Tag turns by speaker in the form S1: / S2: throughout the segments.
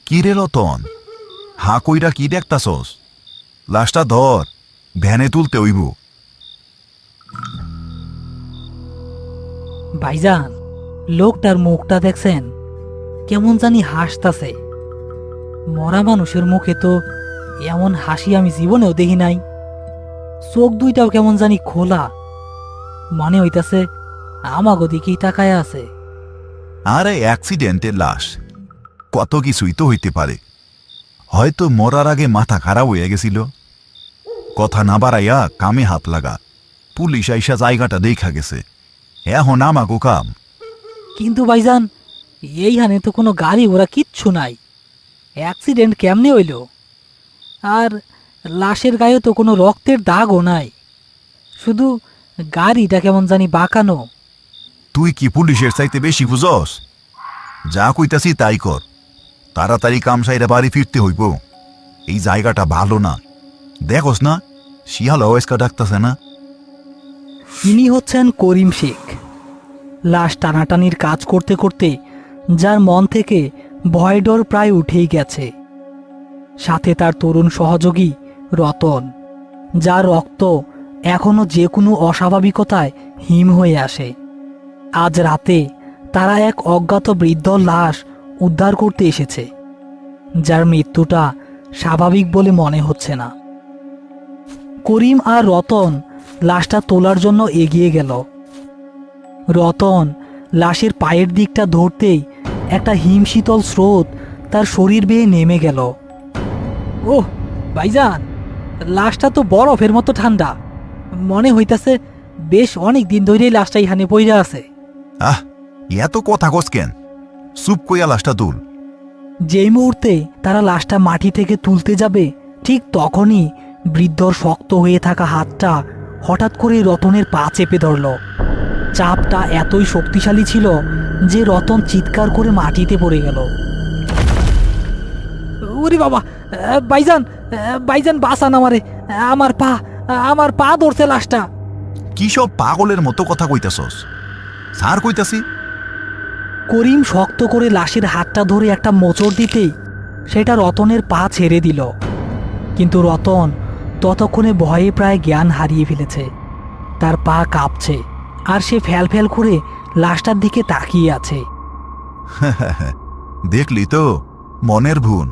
S1: কি রে রতন, হা কইরা কি দেখতাছস? লাশটা ধর, ভ্যানে তুলতে হইব।
S2: ভাইজান, লোকটার মুখটা দেখছেন? কেমন জানি হাসতাছে। মরা মানুষের মুখে তো এমন হাসি আমি জীবনেও দেখি নাই। চোখ দুইটাও কেমন জানি খোলা, মনে হইতাছে আমাগো দিকেই তাকায় আছে।
S1: আরে অ্যাক্সিডেন্টের লাশ, কত কিছুই তো হইতে পারে। হয়তো মরার আগে মাথা খারাপ হয়ে গেছিল। কথা না বাড়াইয়া কামে হাত লাগা। পুলিশ আইসা জায়গাটা দেখা গেছে, এখন আমাগো কাম।
S2: কিন্তু ভাইজান, এইখানে তো কোনো গাড়ি ঘোড়া কিচ্ছু নাই। অ্যাক্সিডেন্ট কেমনে হইল? আর লাশের গায়ে তো কোনো রক্তের দাগও নাই, শুধু গাড়িটা কেমন জানি বাঁকানো।
S1: তুই কি পুলিশের চাইতে বেশি বুঝস? যা কইতাছি তাই কর, তাড়াতাড়ি কাম সাইরা বাড়ি ফিরতে হইব। এই জায়গাটা ভালো না, দেখোস না শিয়াল ওয়েস্কা ডাকতাছে না?
S2: ইনি হচ্ছেন করিম শেখ। লাশ টানাটানির কাজ করতে করতে যার মন থেকে ভয় ডর প্রায় উঠেই গেছে। সাথে তার তরুণ সহযোগী রতন, যার রক্ত এখনো যে কোনো অস্বাভাবিকতায় হিম হয়ে আসে। আজ রাতে তারা এক অজ্ঞাত বৃদ্ধ লাশ উদ্ধার করতে এসেছে, যার মৃত্যুটা স্বাভাবিক বলে মনে হচ্ছে না। করিম আর রতন লাশটা তোলার জন্য এগিয়ে গেল। রতন লাশের পায়ের দিকটা ধরতেই একটা হিমশীতল স্রোত তার শরীর বেয়ে নেমে গেল। ওহ ভাইজান, লাশটা তো বরফের মতো ঠান্ডা। মনে হইতাছে বেশ অনেক দিন ধরেই লাশটা এখানে পইরা আছে।
S1: আহ, এত কথা কস কেন? চুপ কইয়া লাশটা তুল।
S2: যেই মুহূর্তে তারা লাশটা মাটি থেকে তুলতে যাবে, ঠিক তখনই বৃদ্ধর শক্ত হয়ে থাকা হাতটা হঠাৎ করে রতনের পা চেপে ধরল। চাপটা এতই শক্তিশালী ছিল যে রতন চিৎকার করে মাটিতে পড়ে গেল। ওরে বাবা, ভাইজান, ভাইজান বাঁচান আমারে, আমার পা ধরছে লাশটা।
S1: কি সব পাগলের মতো কথা কইতাছস? স্যার কইতাছি।
S2: করিম শক্ত করে লাশের হাতটা ধরে একটা মোচড় দিতেই সেটা রতনের পা ছেড়ে দিল। কিন্তু রতন ততক্ষণে ভয়ে প্রায় জ্ঞান হারিয়ে ফেলেছে। তার পা কাঁপছে আর সে ফ্যাল ফ্যাল করে লাশটার দিকে তাকিয়ে আছে।
S1: দেখলি তো, মনের ভুল।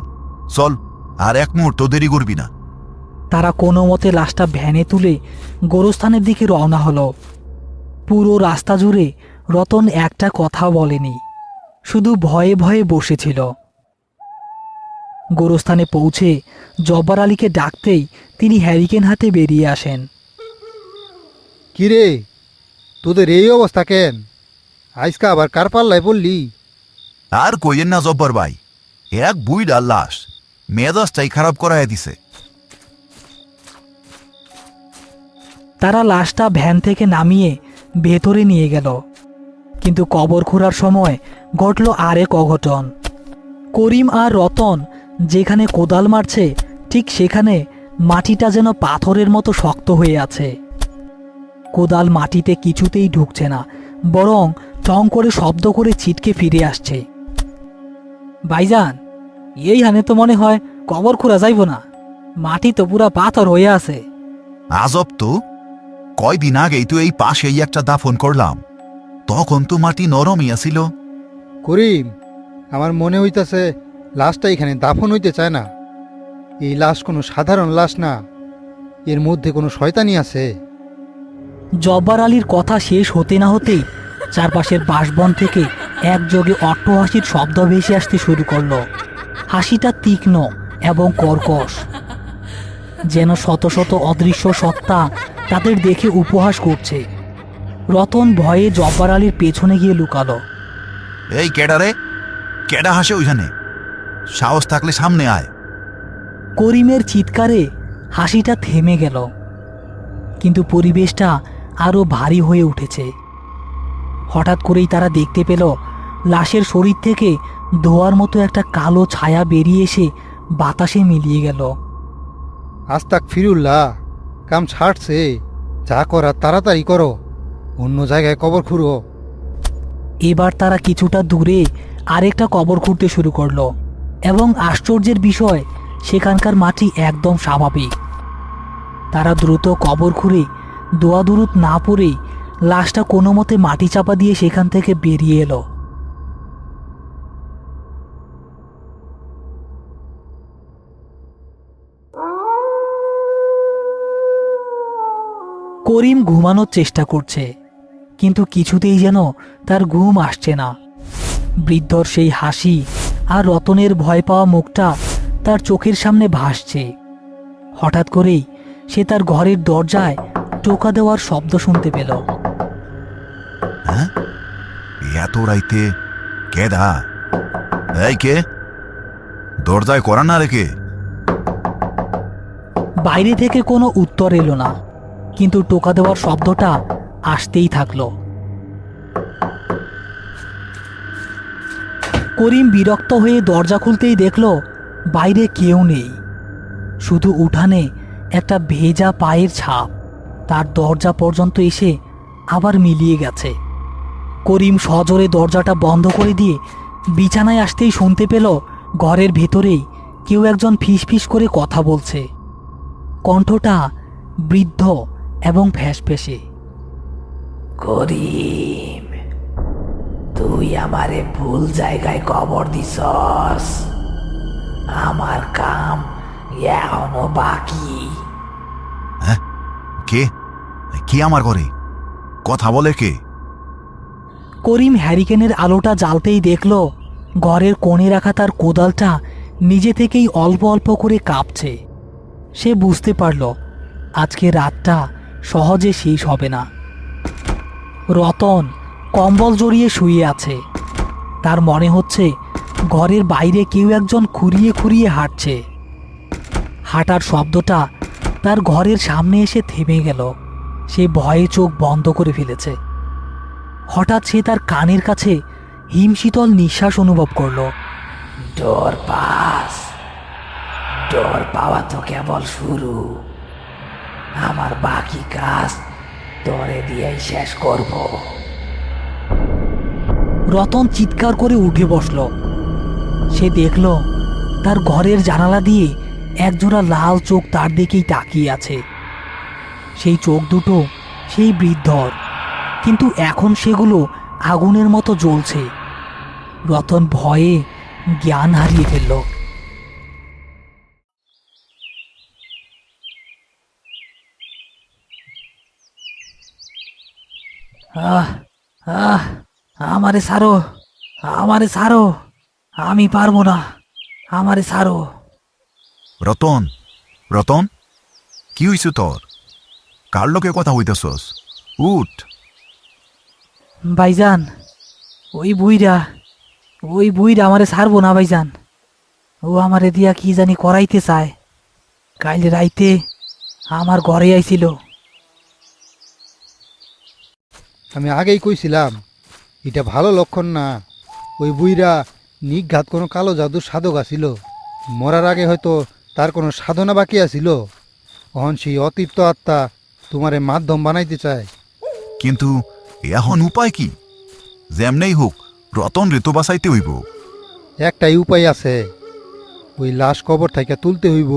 S1: চল, আর এক মুহূর্ত দেরি করবি না।
S2: তারা কোনো মতে লাশটা ভ্যানে তুলে গোরস্থানের দিকে রওনা হলো। পুরো রাস্তা জুড়ে রতন একটা কথা বলেনি, শুধু ভয়ে ভয়ে বসেছিল। গোরস্থানে পৌঁছে জব্বার আলীকে ডাকতেই তিনি হ্যারিকেন হাতে বেরিয়ে আসেন।
S3: কিরে, তোদের এই অবস্থা কেন? আজকা আবার কার পাল্লায় পড়লি?
S1: আর কইয়েন না জব্বর ভাই, এক বুইড়ার লাশ মেজাজটাই খারাপ করাইয়া দিছে।
S2: তারা লাশটা ভ্যান থেকে নামিয়ে ভেতরে নিয়ে গেল, কিন্তু কবর খোঁড়ার সময় ঘটল আরেক অঘটন। করিম আর রতন যেখানে কোদাল মারছে, ঠিক সেখানে মাটিটা যেন পাথরের মতো শক্ত হয়ে আছে। কোদাল মাটিতে কিছুতেই ঢুকছে না, বরং টং করে শব্দ করে ছিটকে ফিরে আসছে। ভাইজান, এইখানে তো মনে হয় কবর খোঁড়া যাইব না, মাটি তো পুরা পাথর হয়ে আছে।
S1: আজব তো, কয়দিন আগেই তো এই পাশেই একটা দাফন করলাম, তখন তো মাটি নরমই আছিল।
S3: করিম, আমার মনে হইতাছে লাশটা এখানে দাফন হইতে চায় না। এই লাশ কোনো সাধারণ লাশ না, এর মধ্যে কোনো শয়তানি আছে।
S2: জব্বার আলীর কথা শেষ হতে না হতেই চারপাশের বাঁশবন থেকে একযোগে অট্টহাসির শব্দ ভেসে আসতে শুরু করলো। হাসিটা তীক্ষ্ণ এবং কর্কশ, যেন শত শত অদৃশ্য সত্তা তাদের দেখে উপহাস করছে। রতন ভয়ে জব্বার আলীর পেছনে গিয়ে লুকালো।
S1: এই কেডা রে? কেডা হাসে ওইখানে? সাহস থাকলে সামনে আয়।
S2: করিমের চিৎকারে হাসিটা থেমে গেল, কিন্তু পরিবেশটা আরও ভারী হয়ে উঠেছে। হঠাৎ করেই তারা দেখতে পেল লাশের শরীর থেকে ধোঁয়ার মতো একটা কালো ছায়া বেরিয়ে এসে বাতাসে মিলিয়ে গেল।
S3: আস্তাক ফিরুল্লাহ, কাম ছাড়ছে, যা করার তাড়াতাড়ি করো, অন্য জায়গায় কবর খুঁড়ো।
S2: এবার তারা কিছুটা দূরে আরেকটা কবর খুঁড়তে শুরু করলো এবং আশ্চর্যের বিষয়, সেখানকার মাটি একদম স্বাভাবিক। তারা দ্রুত কবর খুঁড়ে দোয়া দুরুদ না পড়ে লাশটা কোনো মতে মাটি চাপা দিয়ে সেখান থেকে বেরিয়ে এলো। করিম ঘুমানোর চেষ্টা করছে, কিন্তু কিছুতেই যেন তার ঘুম আসছে না। বৃদ্ধর সেই হাসি আর রতনের ভয় পাওয়া মুখটা তার চোখের সামনে ভাসছে। হঠাৎ করেই সে তার ঘরের দরজায় টোকা দেওয়ার শব্দ শুনতে পেল।
S1: হ্যাঁ, এত রাইতে কে দা? এই কে? দরজায় করা না রেখে?
S2: বাইরে থেকে কোনো উত্তর এলো না, কিন্তু টোকা দেওয়ার শব্দটা আসতেই থাকলো। করিম বিরক্ত হয়ে দরজা খুলতেই দেখল বাইরে কেউ নেই, শুধু উঠানে একটা ভেজা পায়ের ছাপ তার দরজা পর্যন্ত এসে আবার মিলিয়ে গেছে। করিম সজোরে দরজাটা বন্ধ করে দিয়ে বিছানায় আসতেই শুনতে পেল ঘরের ভেতরেই কেউ একজন ফিসফিস করে কথা বলছে। কণ্ঠটা বৃদ্ধ এবং ফ্যাসফ্যাসে। করিম, তুই আমারে ভুল জায়গায় কবর দিছস। আমার কাম এখনো বাকি।
S1: হ্যাঁ, কে? কে আমার ঘরে? কথা বলে কে?
S2: করিম হ্যারিকেনের আলোটা জ্বালতেই দেখল ঘরের কোণে রাখা তার কোদালটা নিজে থেকেই অল্প অল্প করে কাঁপছে। সে বুঝতে পারল আজকে রাতটা সহজে শেষ হবে না। রতন কম্বল জড়িয়ে শুয়ে আছে। তার মনে হচ্ছে ঘরের বাইরে কেউ একজন খুঁড়িয়ে খুঁড়িয়ে হাঁটছে। হাঁটার শব্দটা তার ঘরের সামনে এসে থেমে গেল। সে ভয়ে চোখ বন্ধ করে ফেলেছে। হঠাৎ সে তার কানের কাছে হিমশীতল নিঃশ্বাস অনুভব করল। ডর পাস? ডর পাওয়া তো কেবল শুরু। আমার বাকি কাজ তোরে দিয়েই শেষ করব। রতন চিৎকার করে উঠে বসল। সে দেখল তার ঘরের জানালা দিয়ে একজোড়া লাল চোখ তার দিকেই তাকিয়ে আছে। সেই চোখ দুটো সেই বৃদ্ধর, কিন্তু এখন সেগুলো আগুনের মতো জ্বলছে। রতন ভয়ে জ্ঞান হারিয়ে ফেলল। আহ আহ আমারে ছাড়ো, আমারে ছাড়ো, আমি পারবো না, আমারে ছাড়ো।
S1: রতন, রতন, কি হইছে তোর? কার লোকে কথা হইতেছস? উঠ।
S2: ভাইজান, ওই বুইরা আমারে ছাড়বো না ভাইজান। ও আমারে দিয়া কি জানি করাইতে চায়। কাল রাইতে আমার ঘরে আইছিল।
S3: আমি আগেই কইছিলাম এটা ভালো লক্ষণ না। ওই বুইরা নিঘাত কোনো কালো জাদুর সাধক আছিল। মরার আগে হয়তো তার কোনো সাধনা বাকি আছিল। অহন সেই অতৃপ্ত আত্মা তোমারে মাধ্যম বানাইতে চায়।
S1: কিন্তু এখন উপায় কি? যেমনেই হোক রতন রে তো বাঁচাইতে হইব।
S3: একটাই উপায় আছে, ওই লাশ কবর থেকে তুলতে হইব।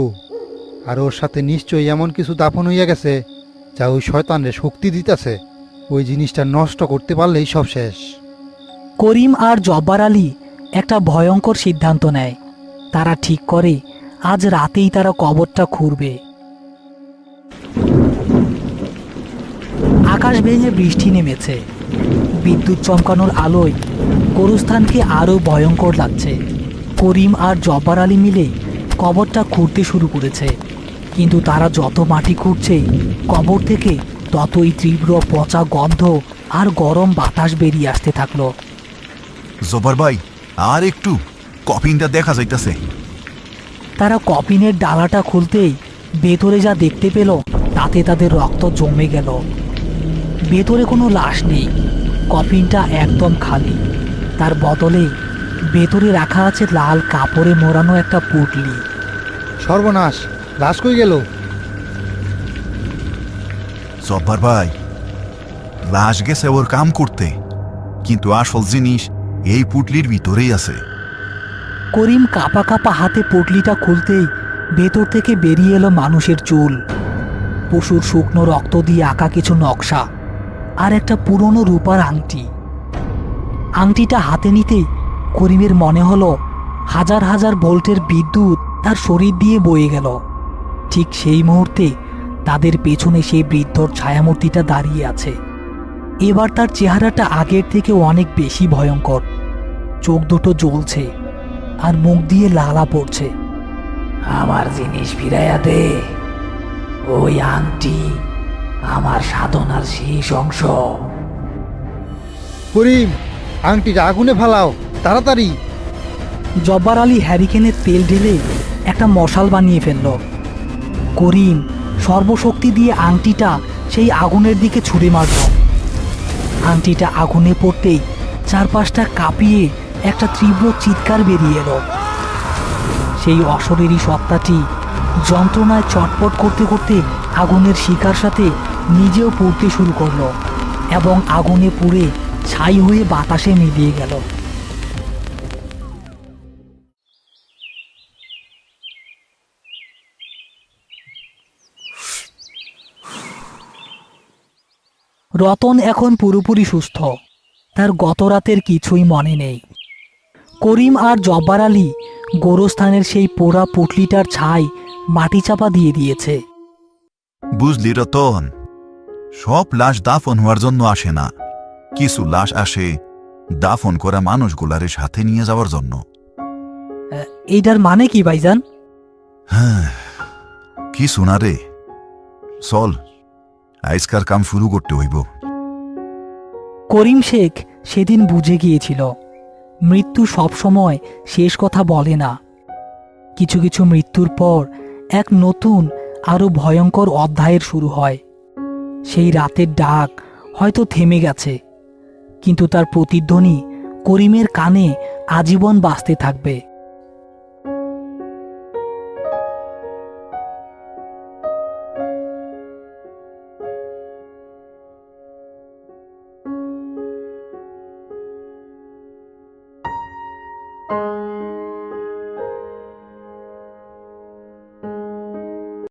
S3: আর ওর সাথে নিশ্চয়ই এমন কিছু দাফন হইয়া গেছে যা ওই শয়তানরে শক্তি দিতেছে। ওই জিনিসটা নষ্ট করতে পারলেই সব শেষ।
S2: করিম আর জব্বার আলী একটা ভয়ঙ্কর সিদ্ধান্ত নেয়। তারা ঠিক করে আজ রাতেই তারা কবরটা খুঁড়বে। আকাশ ভেঙে বৃষ্টি নেমেছে। বিদ্যুৎ চমকানোর আলোয় গোরস্থানকে আরও ভয়ঙ্কর লাগছে। করিম আর জব্বার আলী মিলে কবরটা খুঁড়তে শুরু করেছে, কিন্তু তারা যত মাটি খুঁড়ছে কবর থেকে ততই তীব্র পচা গন্ধ আর গরম বাতাস বেরিয়ে আসতে থাকলো।
S1: জব্বার ভাই, আর একটু, কফিনটা দেখা যাইতেছে।
S2: তারা কফিনের ডালাটা খুলতেই ভেতরে যা দেখতে পেল তাতে তাদের রক্ত জমে গেল। ভেতরে কোনো লাশ নেই, কফিনটা একদম খালি। তার বদলে ভেতরে রাখা আছে লাল কাপড়ে মোড়ানো একটা পুটলি।
S3: সর্বনাশ, লাশ কই গেল?
S1: জব্বার ভাই, লাশ গেছে ওর কাম করতে, কিন্তু আসল জিনিস এই পুটলির ভিতরেই আছে।
S2: করিম কাঁপা কাঁপা হাতে পুটলিটা খুলতেই ভেতর থেকে বেরিয়ে এলো মানুষের চুল, পশুর শুকনো রক্ত দিয়ে আঁকা কিছু নকশা, আর একটা পুরনো রূপার আংটি। আংটিটা হাতে নিতেই করিমের মনে হলো হাজার হাজার ভোল্টের বিদ্যুৎ তার শরীর দিয়ে বয়ে গেল। ঠিক সেই মুহূর্তে তাদের পেছনে সেই বৃদ্ধর ছায়ামূর্তিটা দাঁড়িয়ে আছে। এবার তার চেহারাটা আগের থেকে অনেক বেশি ভয়ঙ্কর। চোখ দুটো জ্বলছে আর মুখ দিয়ে লালা পড়ছে। আমার জিনিস ফিরাইয়া দে, ওই আংটি আমার সাধনার শেষ অংশ।
S3: করিম, আংটিটা আগুনে ফালাও তাড়াতাড়ি।
S2: জব্বার আলী হ্যারিকেনের তেল ঢেলে একটা মশাল বানিয়ে ফেলল। করিম সর্বশক্তি দিয়ে আংটিটা সেই আগুনের দিকে ছুঁড়ে মারল। আংটিটা আগুনে পড়তেই চারপাশটা কাঁপিয়ে একটা তীব্র চিৎকার বেরিয়ে এলো। সেই অশরীরী সত্তাটি যন্ত্রণায় চটপট করতে করতে আগুনের শিকার সাথে নিজেও পুড়তে শুরু করলো এবং আগুনে পুড়ে ছাই হয়ে বাতাসে মিলিয়ে গেল। রতন এখন পুরোপুরি সুস্থ, তার গত রাতের কিছুই মনে নেই। করিম আর জব্বার আলী গোরস্থানের সেই পোড়া পুটলিটার ছাই মাটি চাপা দিয়ে দিয়েছে।
S1: বুঝলি রতন, সব লাশ দাফন হওয়ার জন্য আসে না, কিছু লাশ আসে দাফন করা মানুষগুলারে সাথে নিয়ে যাওয়ার জন্য।
S2: এইটার মানে কি ভাইজান?
S1: হ্যাঁ, কিছু না রে, চল আজকার কাম শুরু করতে হইব।
S2: করিম শেখ সেদিন বুঝে গিয়েছিল মৃত্যু সবসময় শেষ কথা বলে না। কিছু কিছু মৃত্যুর পর এক নতুন আরো ভয়ঙ্কর অধ্যায়ের শুরু হয়। সেই রাতের ডাক হয়তো থেমে গেছে, কিন্তু তার প্রতিধ্বনি করিমের কানে আজীবন বাজতে থাকবে।